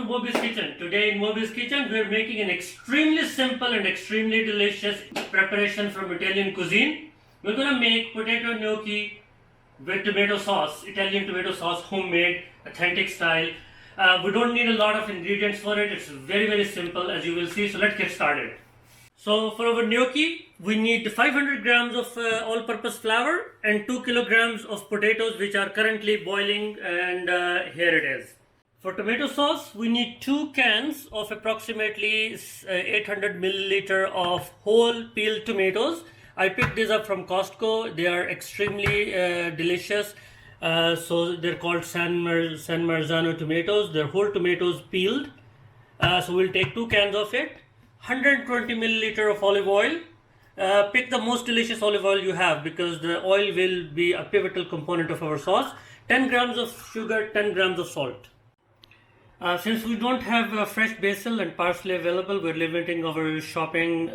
to Mobbis kitchen. Today in Mobbis kitchen we are making an extremely simple and extremely delicious preparation from Italian cuisine. We're gonna make potato gnocchi with tomato sauce, Italian tomato sauce, homemade, authentic style. We don't need a lot of ingredients for it. It's very simple, as you will see. So let's get started. So for our gnocchi, we need 500 grams of all-purpose flour and 2 kilograms of potatoes, which are currently boiling, and here it is. For tomato sauce, we need 2 cans of approximately 800 milliliter of whole peeled tomatoes. I picked these up from Costco. They are extremely delicious. So they're called San Marzano tomatoes. They're whole tomatoes peeled. So we'll take 2 cans of it. 120 milliliter of olive oil. Pick the most delicious olive oil you have, because the oil will be a pivotal component of our sauce. 10 grams of sugar, 10 grams of salt. Since we don't have fresh basil and parsley available, we're limiting our shopping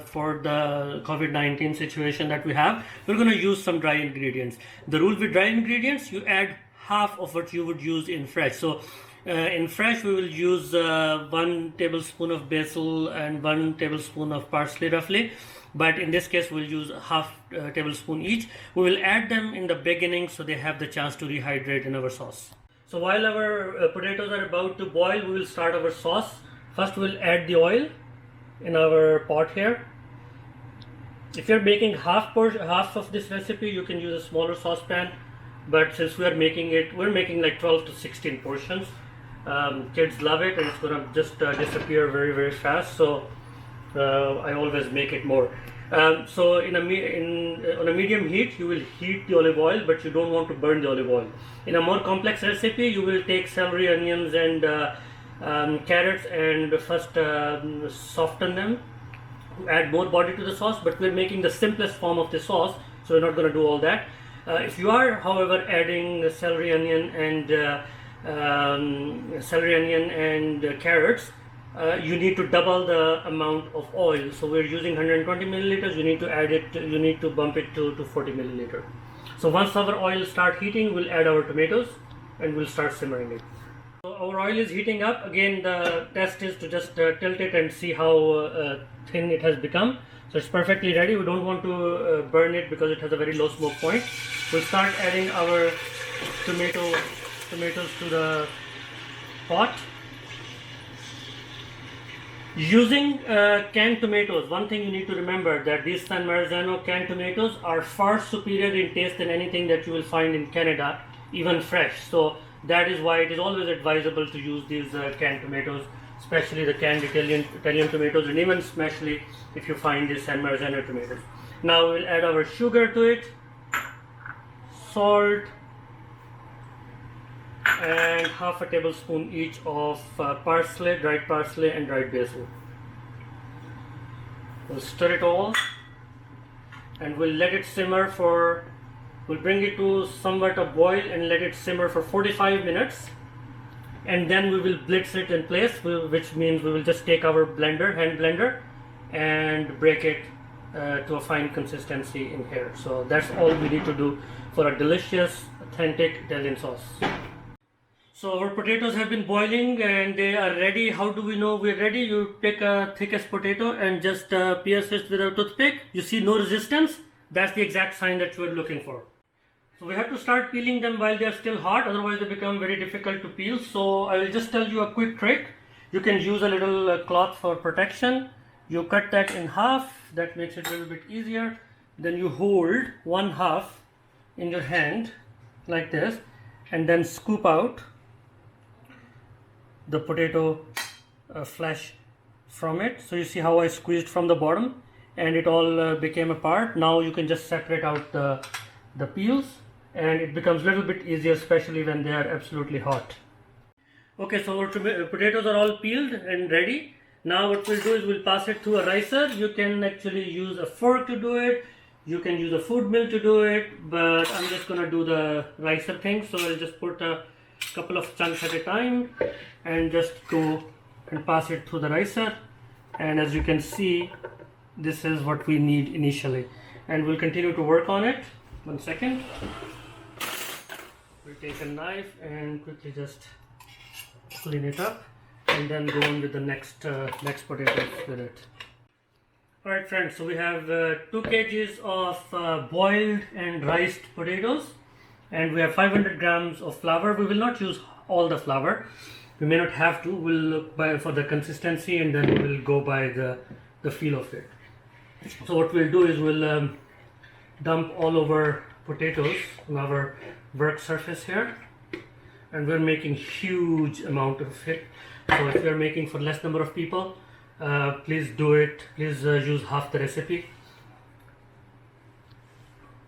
for the COVID-19 situation that we have. We're going to use some dry ingredients. The rule with dry ingredients, you add half of what you would use in fresh. So in fresh, we will use 1 tablespoon of basil and 1 tablespoon of parsley roughly. But in this case, we'll use half tablespoon each. We will add them in the beginning so they have the chance to rehydrate in our sauce. So while our potatoes are about to boil, we will start our sauce. First, we'll add the oil in our pot here. If you're making half of this recipe, you can use a smaller saucepan. But since we're making like 12 to 16 portions. Kids love it, and it's gonna just disappear very fast. So I always make it more. So on a medium heat, you will heat the olive oil, but you don't want to burn the olive oil. In a more complex recipe, you will take celery, onions, and carrots, and first soften them to add more body to the sauce. But we're making the simplest form of the sauce, so we're not going to do all that. If you are, however, adding celery, onion, and carrots, you need to double the amount of oil. So we're using 120 milliliters. You need to bump it to 40 milliliter. So once our oil start heating, we'll add our tomatoes and we'll start simmering it. So our oil is heating up. Again, the test is to just tilt it and see how thin it has become. So it's perfectly ready. We don't want to burn it because it has a very low smoke point. We'll start adding our tomatoes to the pot. Using canned tomatoes, one thing you need to remember, that these San Marzano canned tomatoes are far superior in taste than anything that you will find in Canada, even fresh. So that is why it is always advisable to use these canned tomatoes, especially the canned Italian tomatoes, and even especially if you find these San Marzano tomatoes. Now we'll add our sugar to it, salt, and half a tablespoon each of dried parsley and dried basil. We'll stir it all and we'll let it simmer we'll bring it to somewhat a boil and let it simmer for 45 minutes, and then we will blitz it in place, which means we will just take our hand blender and break it to a fine consistency in here. So that's all we need to do for a delicious authentic Italian sauce. So our potatoes have been boiling and they are ready. How do we know we're ready? You pick a thickest potato and just pierce it with a toothpick. You see no resistance. That's the exact sign that you are looking for. So we have to start peeling them while they are still hot, otherwise they become very difficult to peel. So I will just tell you a quick trick. You can use a little cloth for protection. You cut that in half. That makes it a little bit easier. Then you hold one half in your hand like this, and then scoop out the potato flesh from it. So you see how I squeezed from the bottom and it all became apart. Now you can just separate out the peels, and it becomes a little bit easier, especially when they are absolutely hot. Okay, so our potatoes are all peeled and ready. Now what we'll do is we'll pass it through a ricer. You can actually use a fork to do it. You can use a food mill to do it, but I'm just gonna do the ricer thing. So I'll just put a couple of chunks at a time and just go and pass it through the ricer. And as you can see, this is what we need initially, and we'll continue to work on it. 1 second. We'll take a knife and quickly just clean it up. and then go on with the next potatoes with it. Alright friends, so we have 2 kgs of boiled and riced potatoes, and we have 500 grams of flour. We will not use all the flour. We may not have to. We'll look for the consistency, and then we will go by the feel of it. So what we'll do is we'll dump all over potatoes on our work surface here, and we're making huge amount of it. So if you're making for less number of people, please do it. Please use half the recipe.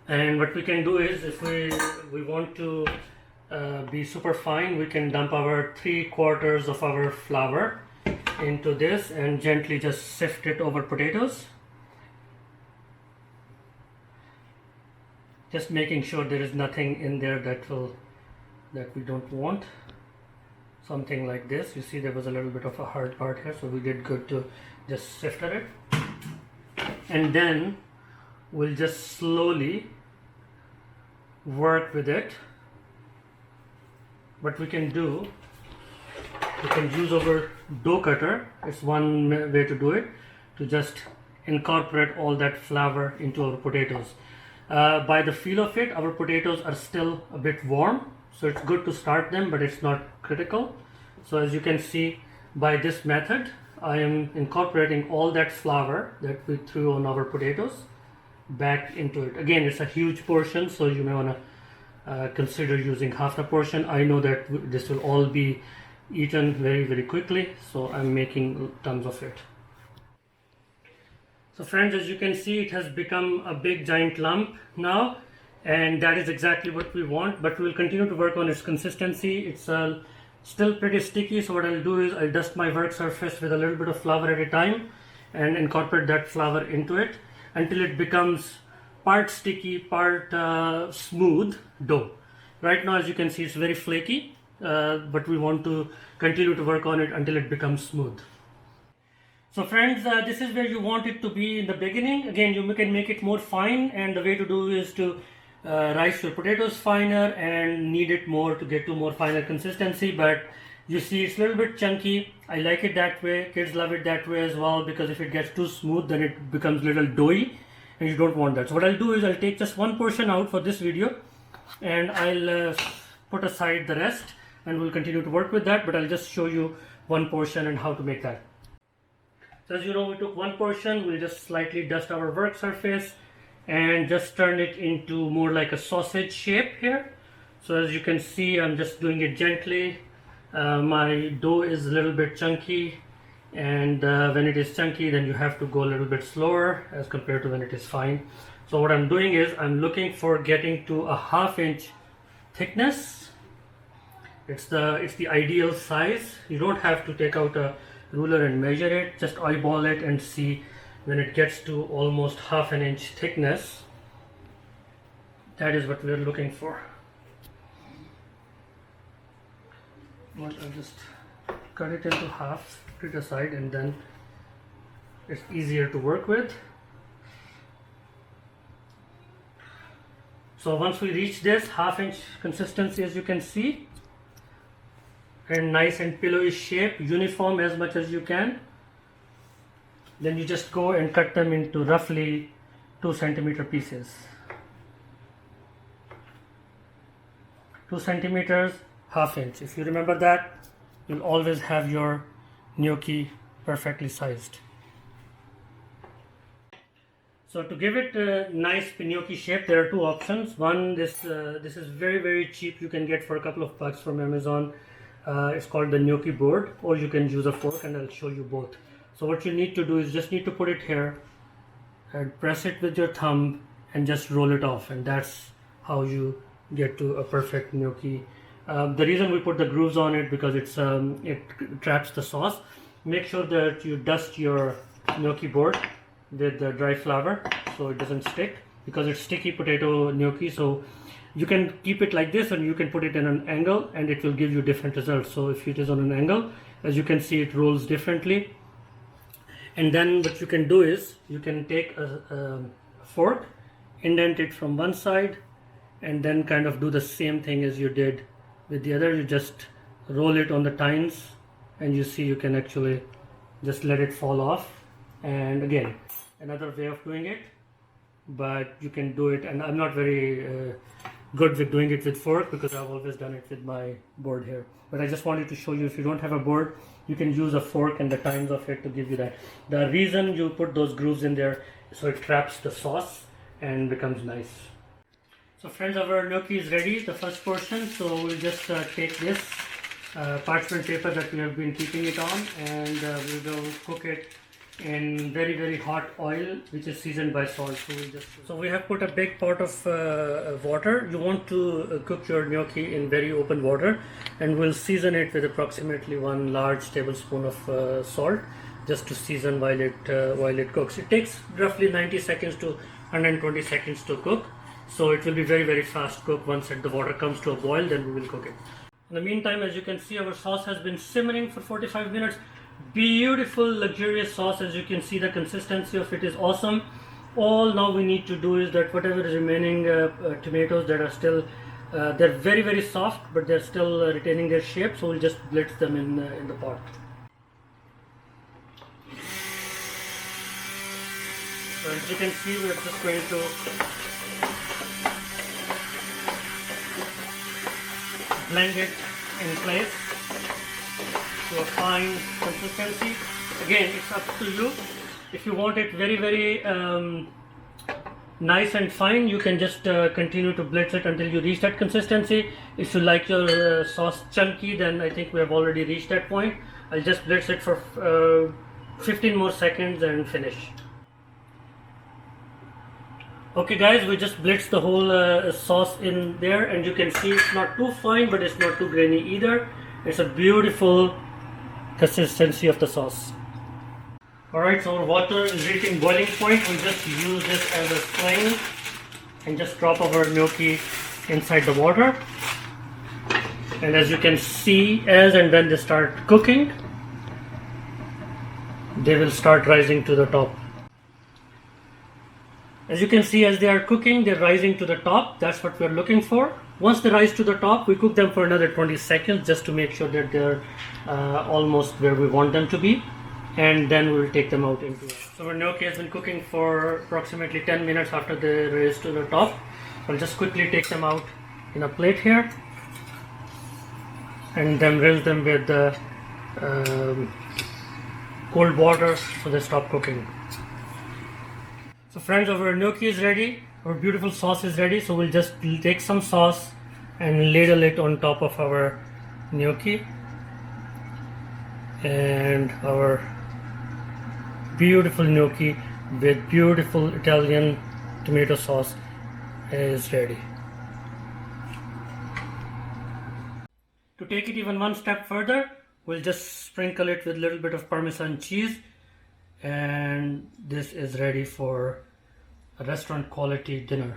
And what we can do is, if we want to be super fine, we can dump our 3/4 of our flour into this and gently just sift it over potatoes, just making sure there is nothing in there that we don't want. Something like this. You see there was a little bit of a hard part here, so we did good to just sift it, and then we'll just slowly work with it. What we can do, we can use our dough cutter. It's one way to do it, to just incorporate all that flour into our potatoes. By the feel of it, our potatoes are still a bit warm, so it's good to start them, but it's not critical. So as you can see, by this method, I am incorporating all that flour that we threw on our potatoes back into it. Again, it's a huge portion, so you may want to consider using half the portion. I know that this will all be eaten very, very quickly, so I'm making tons of it. So friends, as you can see, it has become a big giant lump now, and that is exactly what we want, but we will continue to work on its consistency. It's still pretty sticky, so what I'll do is I'll dust my work surface with a little bit of flour at a time and incorporate that flour into it until it becomes part sticky, part smooth dough. Right now, as you can see, it's very flaky, but we want to continue to work on it until it becomes smooth. So friends, this is where you want it to be in the beginning. Again, you can make it more fine, and the way to do is to rice your potatoes finer and knead it more to get to more finer consistency. But you see, it's a little bit chunky. I like it that way. Kids love it that way as well, because if it gets too smooth, then it becomes a little doughy, and you don't want that. So what I'll do is I'll take just one portion out for this video, and I'll put aside the rest, and we'll continue to work with that, but I'll just show you one portion and how to make that. So as you know, we took one portion. We'll just slightly dust our work surface and just turn it into more like a sausage shape here. So as you can see, I'm just doing it gently. My dough is a little bit chunky, and when it is chunky, then you have to go a little bit slower as compared to when it is fine. So what I'm doing is I'm looking for getting to a 1/2 inch thickness. It's the ideal size. You don't have to take out a ruler and measure it. Just eyeball it and see when it gets to almost 1/2 inch thickness. That is what we're looking for. Well, I'll just cut it into half, put it aside, and then it's easier to work with. So once we reach this 1/2 inch consistency, as you can see, and nice and pillowy shape, uniform as much as you can, then you just go and cut them into roughly 2 centimeter pieces. 2 centimeters, 1/2 inch. If you remember that, you'll always have your gnocchi perfectly sized. So to give it a nice gnocchi shape, there are 2 options. One, this is very, very cheap. You can get for a couple of bucks from Amazon. It's called the gnocchi board, or you can use a fork, and I'll show you both. So what you need to do is just need to put it here and press it with your thumb and just roll it off, and that's how you get to a perfect gnocchi. The reason we put the grooves on it, because it traps the sauce. Make sure that you dust your gnocchi board with the dry flour so it doesn't stick, because it's sticky potato gnocchi. So you can keep it like this, and you can put it in an angle, and it will give you different results. So if it is on an angle, as you can see, it rolls differently. And then what you can do is you can take a fork, indent it from one side, and then kind of do the same thing as you did with the other. You just roll it on the tines and you see you can actually just let it fall off. And again, another way of doing it, but you can do it, and I'm not very good with doing it with fork because I've always done it with my board here. But I just wanted to show you, if you don't have a board, you can use a fork and the times of it to give you that. The reason you put those grooves in there so it traps the sauce and becomes nice. So friends, our gnocchi is ready, the first portion. So we'll just take this parchment paper that we have been keeping it on, and we will cook it in very hot oil which is seasoned by salt. So we have put a big pot of water. You want to cook your gnocchi in very open water, and we'll season it with approximately 1 large tablespoon of salt, just to season while it cooks. It takes roughly 90 seconds to 120 seconds to cook, so it will be very fast cook. Once the water comes to a boil, then we will cook it. In the meantime, as you can see, our sauce has been simmering for 45 minutes. Beautiful luxurious sauce. As you can see, the consistency of it is awesome. All now we need to do is that whatever is remaining tomatoes that are still they're very soft, but they're still retaining their shape, so we'll just blitz them in the pot. So as you can see, we're just going to blend it in place to a fine consistency. Again, it's up to you. If you want it very nice and fine, you can just continue to blitz it until you reach that consistency. If you like your sauce chunky, then I think we have already reached that point. I'll just blitz it for 15 more seconds and finish. Okay guys, we just blitzed the whole sauce in there, and you can see it's not too fine, but it's not too grainy either. It's a beautiful consistency of the sauce. Alright, so our water is reaching boiling point. We'll just use this as a strain and just drop our gnocchi inside the water. And as you can see, as and when they start cooking, they will start rising to the top. As you can see, as they are cooking, they're rising to the top. That's what we're looking for. Once they rise to the top, we cook them for another 20 seconds just to make sure that they're almost where we want them to be. And then we'll take them out into it. So our gnocchi has been cooking for approximately 10 minutes after they rise to the top. I'll just quickly take them out in a plate here and then rinse them with cold water so they stop cooking. So friends, our gnocchi is ready, our beautiful sauce is ready. So we'll just take some sauce and ladle it on top of our gnocchi, and our beautiful gnocchi with beautiful Italian tomato sauce is ready. To take it even one step further, we'll just sprinkle it with a little bit of Parmesan cheese, and this is ready for a restaurant quality dinner.